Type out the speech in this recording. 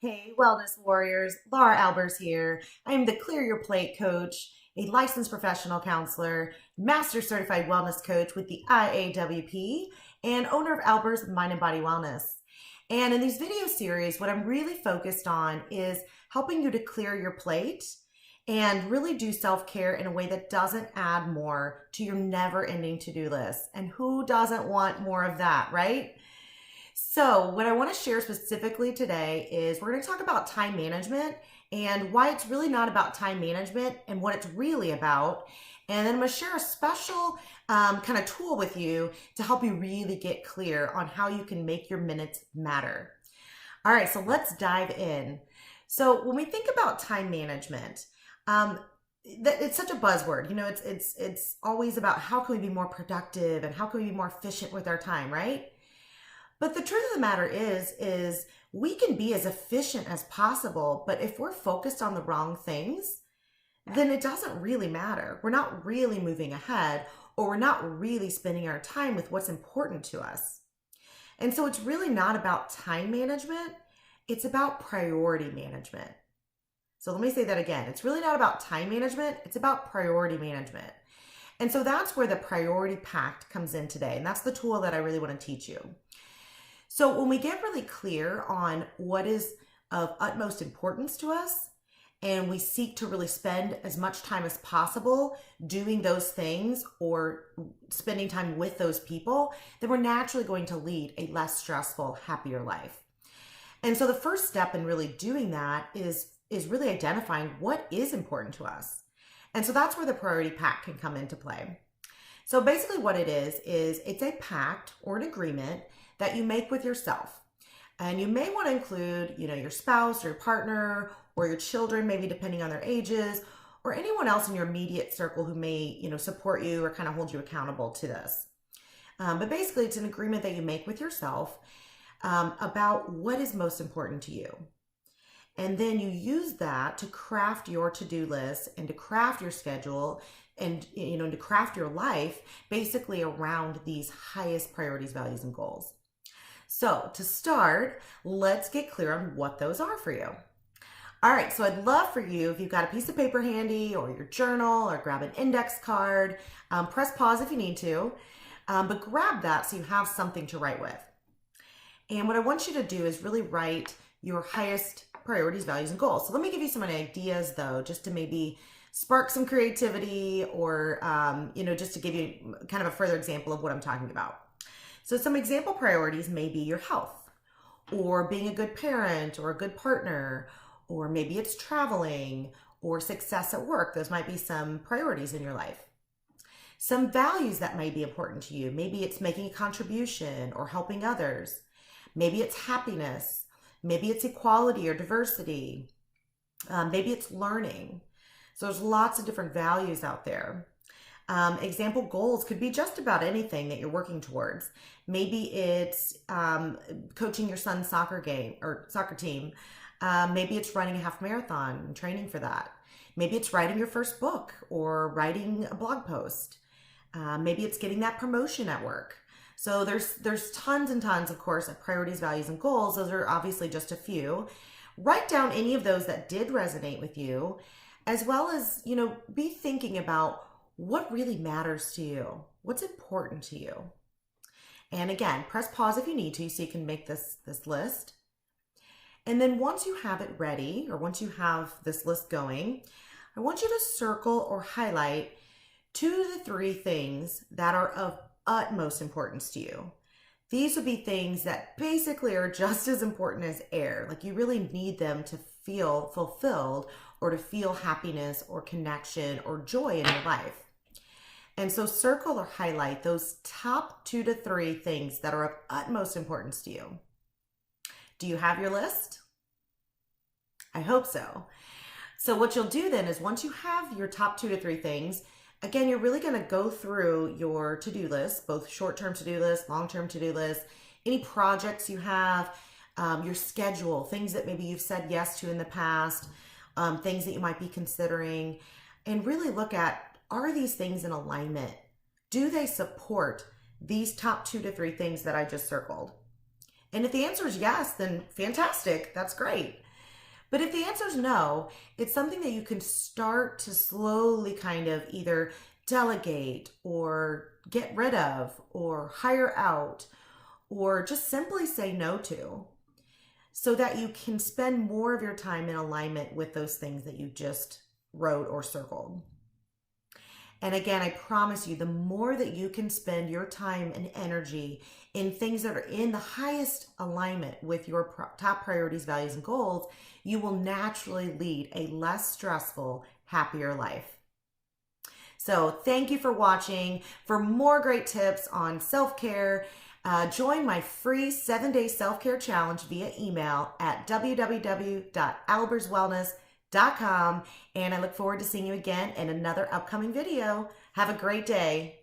Hey, wellness warriors, Laura Albers here. I am the Clear Your Plate coach, a licensed professional counselor, master certified wellness coach with the IAWP, and owner of Albers Mind Body Wellness. And in these video series, what I'm really focused on is helping you to clear your plate and really do self-care in a way that doesn't add more to your never-ending to-do list. And who doesn't want more of that, right? So, what I want to share specifically today is we're going to talk about time management and why it's really not about time management and what it's really about. And then I'm going to share a special kind of tool with you to help you really get clear on how you can make your minutes matter. All right, so let's dive in. So, when we think about time management, it's such a buzzword. You know, it's always about how can we be more productive and how can we be more efficient with our time, right? But the truth of the matter is we can be as efficient as possible, but if we're focused on the wrong things, then it doesn't really matter. We're not really moving ahead, or we're not really spending our time with what's important to us. And so it's really not about time management, it's about priority management. So let me say that again. It's really not about time management, it's about priority management. And so that's where the priority pact comes in today. And that's the tool that I really want to teach you. So when we get really clear on what is of utmost importance to us, and we seek to really spend as much time as possible doing those things or spending time with those people, then we're naturally going to lead a less stressful, happier life. And so the first step in really doing that is really identifying what is important to us. And so that's where the priority pact can come into play. So basically what it is it's a pact or an agreement that you make with yourself. And you may want to include, your spouse or your partner or your children, maybe depending on their ages, or anyone else in your immediate circle who may, support you or kind of hold you accountable to this. But basically it's an agreement that you make with yourself about what is most important to you. And then you use that to craft your to-do list and to craft your schedule and, to craft your life basically around these highest priorities, values, and goals. So to start, let's get clear on what those are for you. All right, so I'd love for you, if you've got a piece of paper handy or your journal or grab an index card, press pause if you need to, but grab that so you have something to write with. And what I want you to do is really write your highest priorities, values, and goals. So let me give you some ideas though, just to maybe spark some creativity or, just to give you kind of a further example of what I'm talking about. So some example priorities may be your health, or being a good parent, or a good partner, or maybe it's traveling, or success at work. Those might be some priorities in your life. Some values that may be important to you. Maybe it's making a contribution or helping others. Maybe it's happiness. Maybe it's equality or diversity. Maybe it's learning. So there's lots of different values out there. Example goals could be just about anything that you're working towards. Maybe it's coaching your son's soccer game or soccer team. Maybe it's running a half marathon and training for that. Maybe it's writing your first book or writing a blog post. Maybe it's getting that promotion at work. So there's tons and tons, of course, of priorities, values, and goals. Those are obviously just a few. Write down any of those that did resonate with you, as well as, be thinking about what really matters to you, what's important to you. And again, press pause if you need to so you can make this list. And then once you have it ready, or once you have this list going, I want you to circle or highlight 2 to 3 things that are of utmost importance to you. These would be things that basically are just as important as air. Like you really need them to feel fulfilled or to feel happiness or connection or joy in your life. And so circle or highlight those top 2 to 3 things that are of utmost importance to you. Do you have your list? I hope so. So what you'll do then is once you have your top 2 to 3 things, again, you're really going to go through your to-do list, both short-term to-do list, long-term to-do list, any projects you have, your schedule, things that maybe you've said yes to in the past, things that you might be considering, and really look at, are these things in alignment? Do they support these top 2 to 3 things that I just circled? And if the answer is yes, then fantastic, that's great. But if the answer is no, it's something that you can start to slowly kind of either delegate or get rid of or hire out or just simply say no to, so that you can spend more of your time in alignment with those things that you just wrote or circled. And again, I promise you, the more that you can spend your time and energy in things that are in the highest alignment with your top priorities, values, and goals, you will naturally lead a less stressful, happier life. So thank you for watching. For more great tips on self-care, join my free 7-day self-care challenge via email at www.alberswellness.com. And I look forward to seeing you again in another upcoming video. Have a great day.